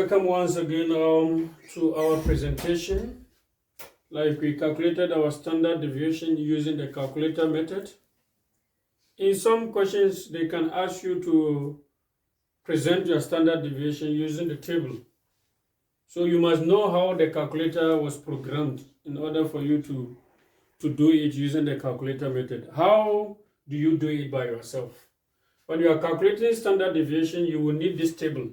welcome once again to our presentation. Like we calculated our standard deviation using the calculator method. In some questions, they can ask you to present your standard deviation using the table. So you must know how the calculator was programmed in order for you to do it using the calculator method. How do you do it by yourself? When you are calculating standard deviation, you will need this table.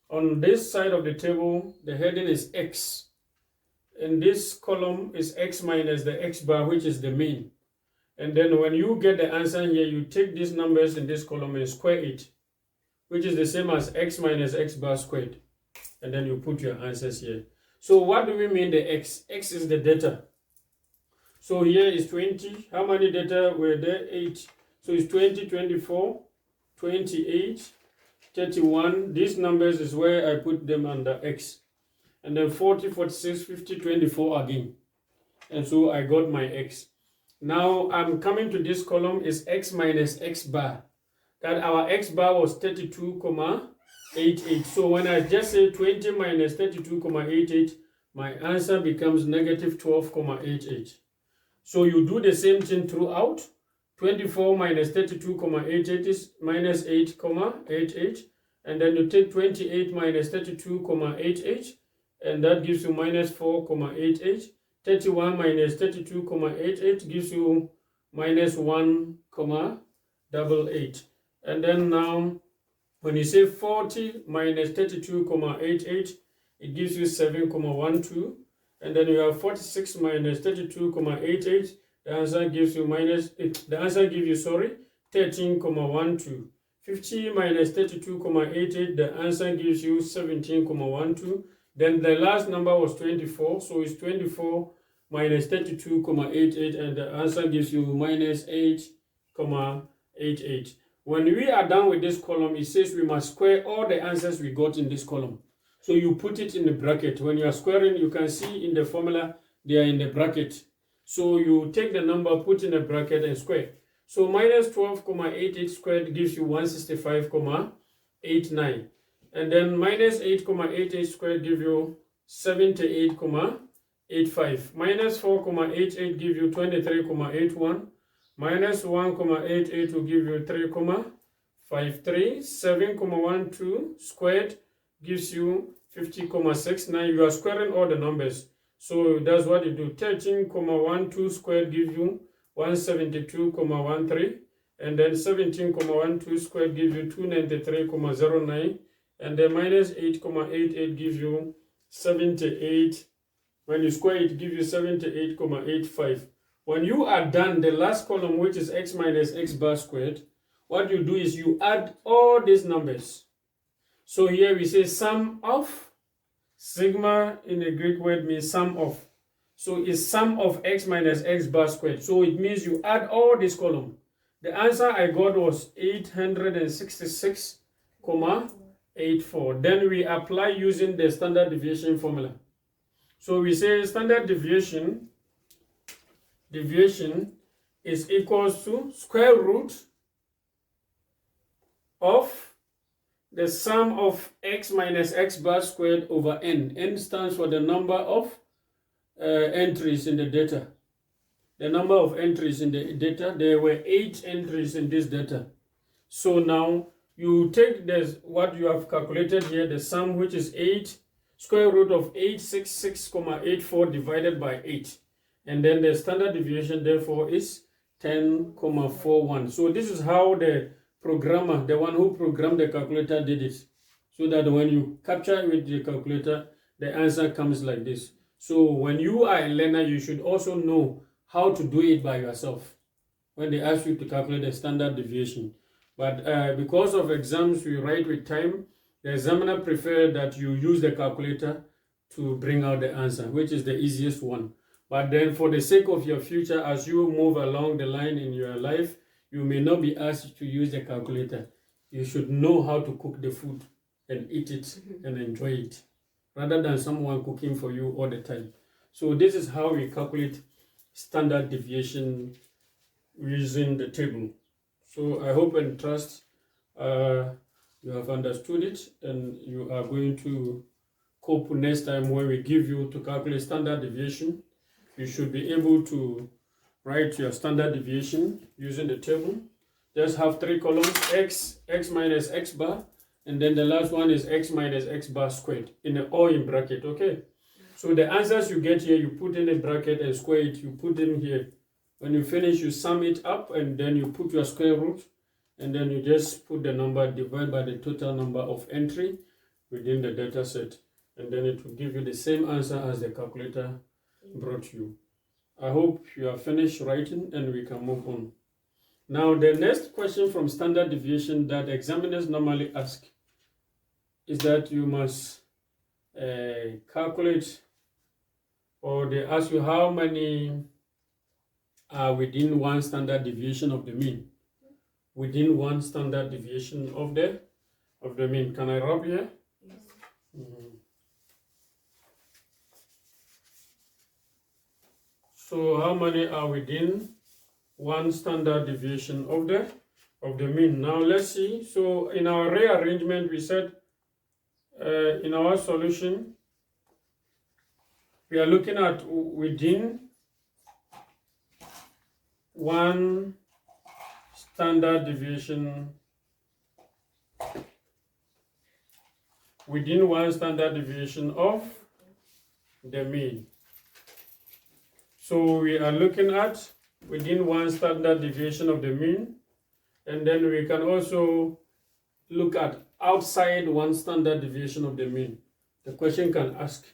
On this side of the table, the heading is X. And this column is X minus the X bar, which is the mean. And then when you get the answer here, you take these numbers in this column and square it, which is the same as X minus X bar squared. And then you put your answers here. So what do we mean the X? X is the data. So here is 20. How many data were there? 8. So it's 20, 24, 28, 31. These numbers is where I put them under X. And then 40, 46, 50, 24 again. And so I got my X. Now I'm coming to this column is X minus X bar. That our X bar was 32,88. So when I just say 20 minus 32,88, my answer becomes negative 12,88. So you do the same thing throughout. 24 minus 32,88 is minus 8,88. And then you take 28 minus 32,88. And that gives you minus 4,88. 31 minus 32,88 gives you minus 1,88. And then now, when you say 40 minus 32,88, it gives you 7,12. And then you have 46 minus 32,88. The answer gives you 13,12. 50 minus 32,88. The answer gives you 17,12. Then the last number was 24. So it's 24 minus 32,88. And the answer gives you minus 8,88. When we are done with this column, it says we must square all the answers we got in this column. So you put it in the bracket. When you are squaring, you can see in the formula, they are in the bracket. So you take the number, put in the bracket and square. So minus 12,88 squared gives you 165,89. And then minus 8,88 squared gives you 78,85. Minus 4,88 gives you 23,81. Minus 1,88 will give you 3,53. 7,12 squared gives you 50,69. You are squaring all the numbers. So that's what you do. 13,12 squared gives you 172,13. And then 17,12 squared gives you 293,09. And then minus 8,88 gives you 78. When you square it, gives you 78,85. When you are done, the last column, which is X minus X bar squared, what you do is you add all these numbers. So here we say sum of. Sigma in the Greek word means sum of. So it's sum of X minus X bar squared. So it means you add all this column. The answer I got was 866,84. Then we apply using the standard deviation formula. So we say standard deviation is equals to square root of the sum of X minus X bar squared over N. N stands for the number of entries in the data. The number of entries in the data, there were 8 entries in this data. So now you take this, what you have calculated here, the sum, which is 8, square root of 866,84 divided by 8. And then the standard deviation, therefore, is 10,41. So this is how the programmer, the one who programmed the calculator, did it. So that when you capture it with the calculator, the answer comes like this. So when you are a learner, you should also know how to do it by yourself when they ask you to calculate the standard deviation. But because of exams we write with time, the examiner prefers that you use the calculator to bring out the answer, which is the easiest one. But then for the sake of your future, as you move along the line in your life, you may not be asked to use the calculator. You should know how to cook the food and eat it and enjoy it, rather than someone cooking for you all the time. So this is how we calculate standard deviation using the table. So I hope and trust you have understood it and you are going to cope next time when we give you to calculate standard deviation. You should be able to write your standard deviation using the table. Just have 3 columns, x minus x bar, and then the last one is x minus x bar squared, all in bracket, okay? So the answers you get here, you put in a bracket and square it, you put them here. When you finish, you sum it up, and then you put your square root, and then you just put the number divided by the total number of entry within the data set, and then it will give you the same answer as the calculator brought you. I hope you are finished writing and we can move on. Now, the next question from standard deviation that examiners normally ask is that you must calculate, or they ask you how many are within one standard deviation of the mean. Within one standard deviation of the mean. Can I rub here? Yes. So how many are within one standard deviation of the mean? Now let's see. So in our rearrangement, we said in our solution, we are looking at within one standard deviation, of the mean. So we are looking at within one standard deviation of the mean, and then we can also look at outside one standard deviation of the mean. The question can ask.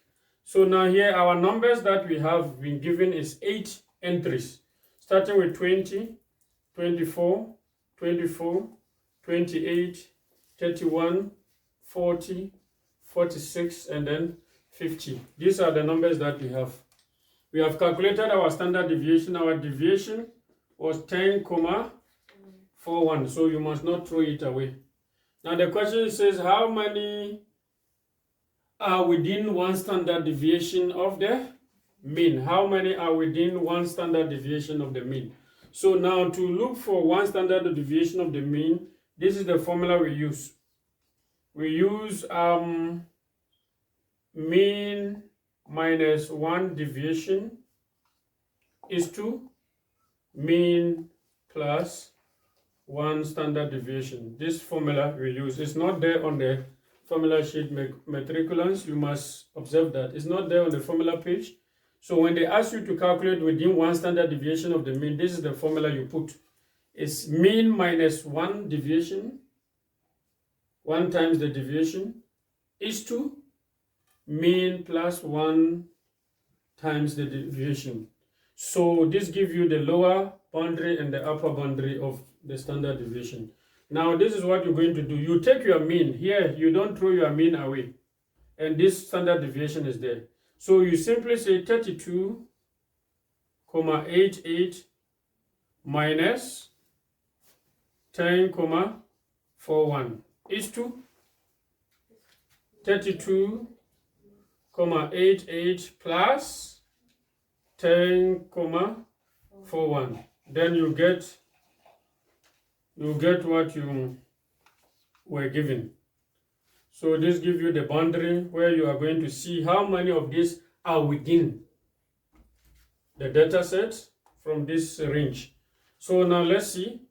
So now here our numbers that we have been given is 8 entries, starting with 20, 24, 24, 28, 31, 40, 46, and then 50. These are the numbers that we have. We have calculated our standard deviation. Our deviation was 10,41, so you must not throw it away. Now the question says how many are within one standard deviation of the mean? How many are within one standard deviation of the mean? So now to look for one standard deviation of the mean, this is the formula we use. We use mean minus 1 deviation is to mean plus 1 standard deviation. This formula we use is not there on the formula sheet, matriculants. You must observe that it's not there on the formula page. So when they ask you to calculate within one standard deviation of the mean, this is the formula you put. It's mean minus 1 deviation, 1 times the deviation, is to mean plus 1 times the deviation. So this gives you the lower boundary and the upper boundary of the standard deviation. Now this is what you're going to do. You take your mean. Here you don't throw your mean away, and this standard deviation is there. So you simply say 32,88 minus 10,41 is to 32,88 plus 10,41. Then you get what you were given. So this gives you the boundary where you are going to see how many of these are within the data set from this range. So now let's see.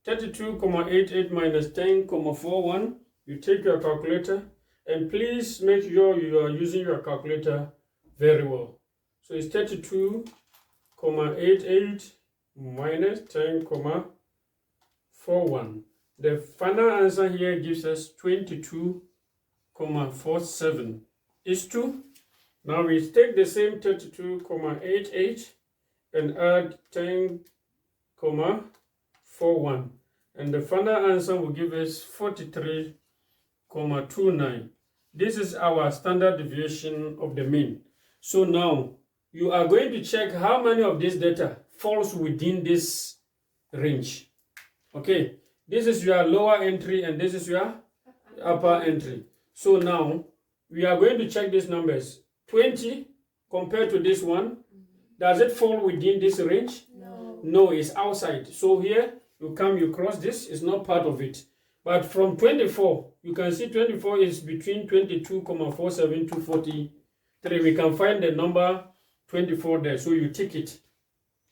32,88 minus 10,41. You take your calculator, and please make sure you are using your calculator very well. So it's 32,88 minus 10,41. The final answer here gives us 22,47 is to, now we take the same 32,88 and add 10,41, and the final answer will give us 43,29. This is our standard deviation of the mean. So now you are going to check how many of this data falls within this range. Okay, this is your lower entry and this is your upper entry. So now we are going to check these numbers. 20 compared to this one, does it fall within this range? No. No, it's outside. So here you come, you cross this, it's not part of it. But from 24, you can see 24 is between 22,47 to 43. We can find the number 24 there, so you tick it.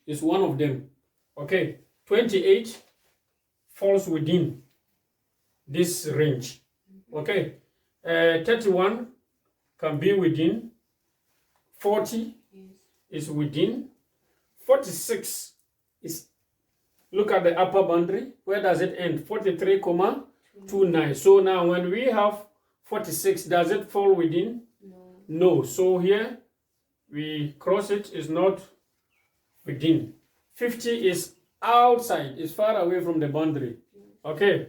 It's one of them. Okay, 28 falls within this range. Okay, 31 can be within, 40 is within, 46 is, look at the upper boundary, where does it end? 43,29. So now when we have 46, does it fall within? No. So here we cross it, is not within. 50 is outside, is far away from the boundary. Okay,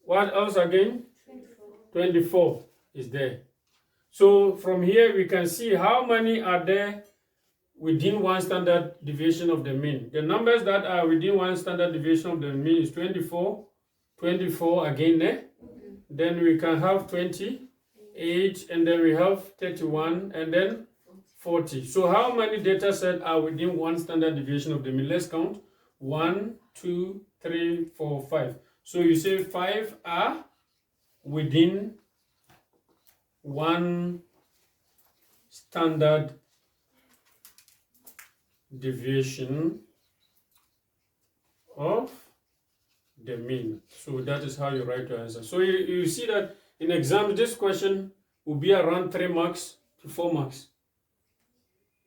what else again? 24 is there. So from here we can see how many are there within one standard deviation of the mean. The numbers that are within one standard deviation of the mean is 24, 24 again there. Then we can have 28, and then we have 31, and then 40. So how many data sets are within one standard deviation of the mean? Let's count. 1, 2, 3, 4, 5. So you say 5 are within one standard deviation of the mean. So that is how you write your answer. So you see that in exams, this question will be around 3 marks to 4 marks.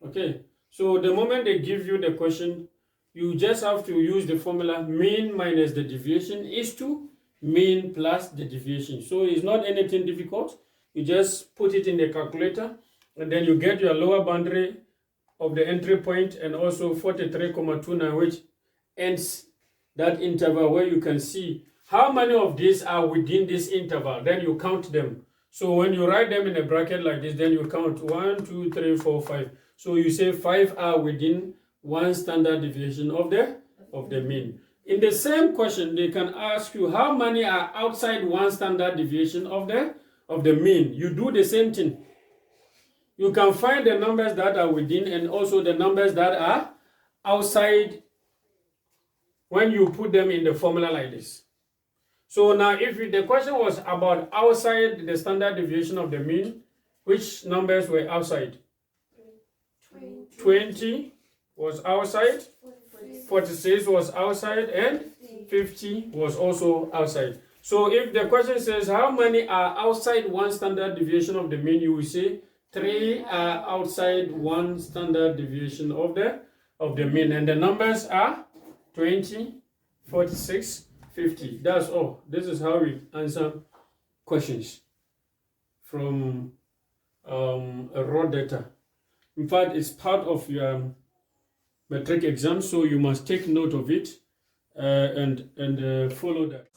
Okay, so the moment they give you the question, you just have to use the formula mean minus the deviation is to mean plus the deviation. So it's not anything difficult. You just put it in the calculator, and then you get your lower boundary of the entry point, and also 43,29, which ends that interval, where you can see how many of these are within this interval. Then you count them. So when you write them in a bracket like this, then you count 1, 2, 3, 4, 5. So you say 5 are within one standard deviation of the mean. In the same question, they can ask you how many are outside one standard deviation of the mean. You do the same thing. You can find the numbers that are within and also the numbers that are outside when you put them in the formula like this. So now if the question was about outside the standard deviation of the mean, which numbers were outside? 20 was outside, 46 was outside, and 50 was also outside. So if the question says how many are outside one standard deviation of the mean, you will say 3 are outside one standard deviation of the mean, and the numbers are 20, 46, 50. That's all. This is how we answer questions from a raw data. In fact, it's part of your metric exam, so you must take note of it and follow that.